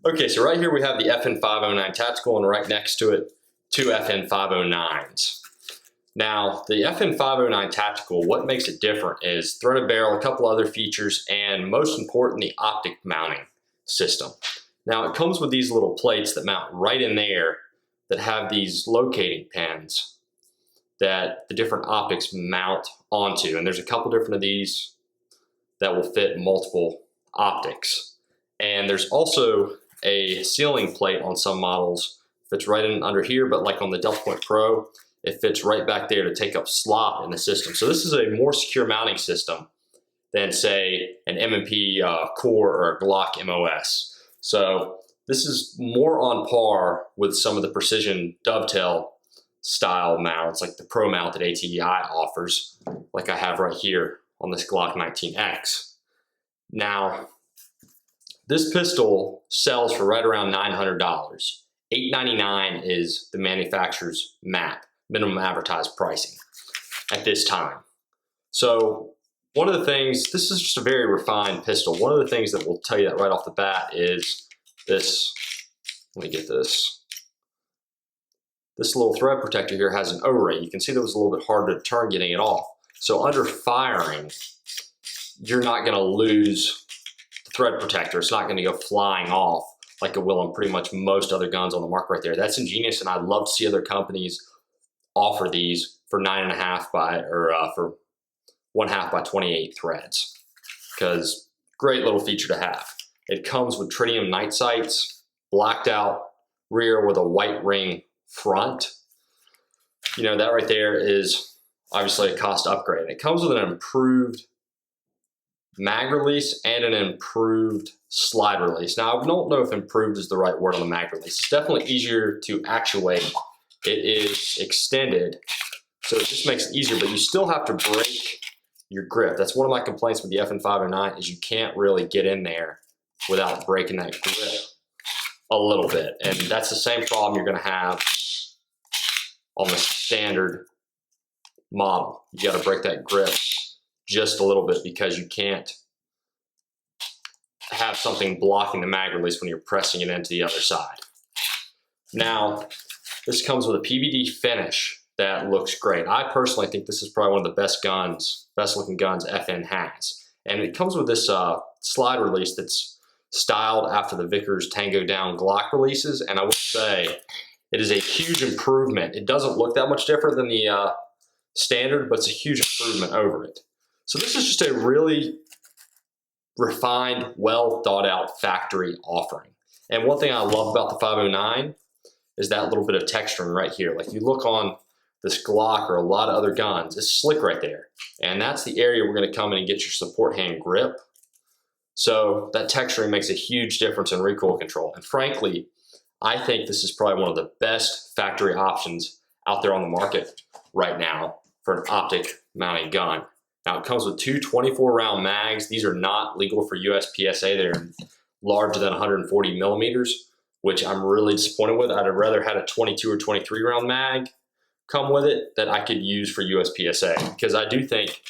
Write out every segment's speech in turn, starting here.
Okay, so right here we have the FN509 Tactical, and right next to it, two FN509s. Now, the FN509 Tactical, what makes it different is threaded barrel, a couple other features, and most important, the optic mounting system. Now, it comes with these little plates that mount right in there that have these locating pins that the different optics mount onto, and there's a couple different of these that will fit multiple optics. And there's also a sealing plate on some models, fits right in under here, but like on the Delta Point Pro, it fits right back there to take up slop in the system. So this is a more secure mounting system than, say, an M&P Core or a Glock MOS. So this is more on par with some of the precision dovetail style mounts like the Pro Mount that ATI offers, like I have right here on this Glock 19X. Now, this pistol sells for right around $900. $899 is the manufacturer's MAP, minimum advertised pricing, at this time. So one of the things, this is just a very refined pistol. One of the things that will tell you that right off the bat is this, let me get this. This little thread protector here has an O-ring. You can see that was a little bit hard to turn getting it off. So under firing, you're not gonna lose the thread protector. It's not gonna go flying off like it will on pretty much most other guns on the market right there. That's ingenious, and I'd love to see other companies offer these for 9.5 by, or for 1/2 by 28 threads, because great little feature to have. It comes with tritium night sights, blacked out rear with a white ring front. You know, that right there is obviously a cost upgrade. It comes with an improved mag release and an improved slide release. Now, I don't know if improved is the right word on the mag release. It's definitely easier to actuate. It is extended, so it just makes it easier, but you still have to break your grip. That's one of my complaints with the FN509 is you can't really get in there without breaking that grip a little bit. And that's the same problem you're gonna have on the standard model. You gotta break that grip just a little bit because you can't have something blocking the mag release when you're pressing it into the other side. Now, this comes with a PVD finish that looks great. I personally think this is probably one of the best guns, best looking guns FN has. And it comes with this slide release that's styled after the Vickers Tango Down Glock releases. And I will say it is a huge improvement. It doesn't look that much different than the standard, but it's a huge improvement over it. So this is just a really refined, well thought out factory offering. And one thing I love about the 509 is that little bit of texturing right here. Like you look on this Glock or a lot of other guns, it's slick right there. And that's the area we're gonna come in and get your support hand grip. So that texturing makes a huge difference in recoil control. And frankly, I think this is probably one of the best factory options out there on the market right now for an optic mounting gun. Now it comes with two 24 round mags. These are not legal for USPSA. They're larger than 140 millimeters, which I'm really disappointed with. I'd have rather had a 22 or 23 round mag come with it that I could use for USPSA, because I do think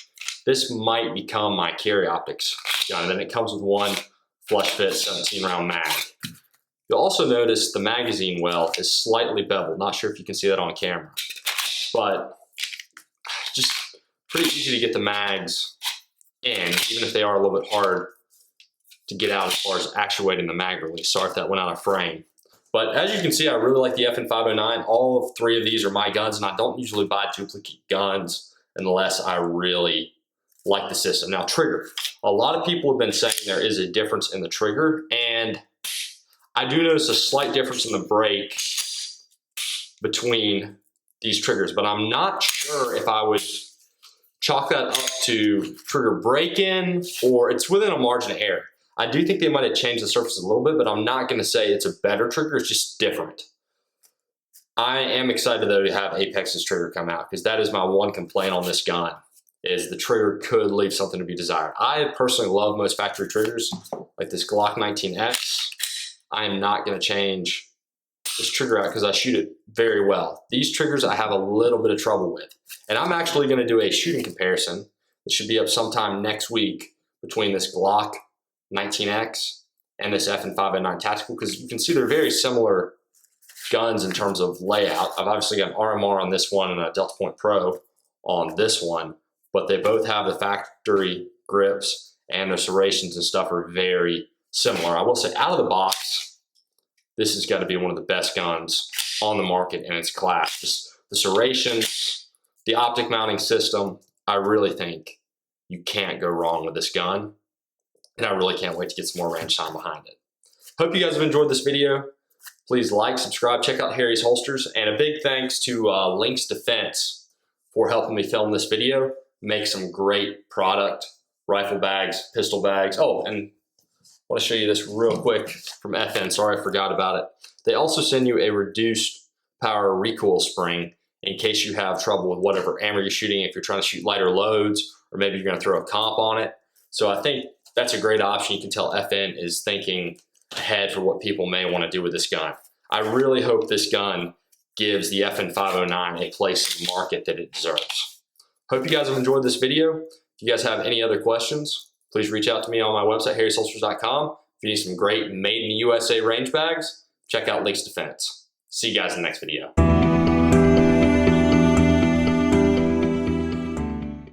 this might become my carry optics gun. And then it comes with one flush fit 17 round mag. You'll also notice the magazine well is slightly beveled. Not sure if you can see that on camera, but just pretty easy to get the mags in, even if they are a little bit hard to get out as far as actuating the mag release. Sorry if that went out of frame. But as you can see, I really like the FN509. All of three of these are my guns, and I don't usually buy duplicate guns unless I really like the system. Now, trigger. A lot of people have been saying there is a difference in the trigger, and I do notice a slight difference in the break between these triggers, but I'm not sure if I would chalk that up to trigger break-in, or it's within a margin of error. I do think they might have changed the surface a little bit, but I'm not gonna say it's a better trigger, it's just different. I am excited though to have Apex's trigger come out, because that is my one complaint on this gun, is the trigger could leave something to be desired. I personally love most factory triggers, like this Glock 19X. I am not gonna change this trigger out because I shoot it very well. These triggers I have a little bit of trouble with. And I'm actually gonna do a shooting comparison that should be up sometime next week between this Glock 19X and this FN 509 Tactical, because you can see they're very similar guns in terms of layout. I've obviously got an RMR on this one and a Delta Point Pro on this one, but they both have the factory grips and their serrations and stuff are very similar. I will say out of the box, this has got to be one of the best guns on the market in its class. Just the serrations, the optic mounting system, I really think you can't go wrong with this gun. And I really can't wait to get some more range time behind it. Hope you guys have enjoyed this video. Please like, subscribe, check out Harry's Holsters, and a big thanks to Lynx Defense for helping me film this video. Make some great product, rifle bags, pistol bags. Oh, and I want to show you this real quick from FN. Sorry, I forgot about it. They also send you a reduced power recoil spring in case you have trouble with whatever ammo you're shooting, if you're trying to shoot lighter loads, or maybe you're going to throw a comp on it. So I think that's a great option. You can tell FN is thinking ahead for what people may want to do with this gun. I really hope this gun gives the FN 509 a place in the market that it deserves. Hope you guys have enjoyed this video. If you guys have any other questions, please reach out to me on my website, harrysholsters.com. If you need some great made in the USA range bags, check out Lynx Defense. See you guys in the next video.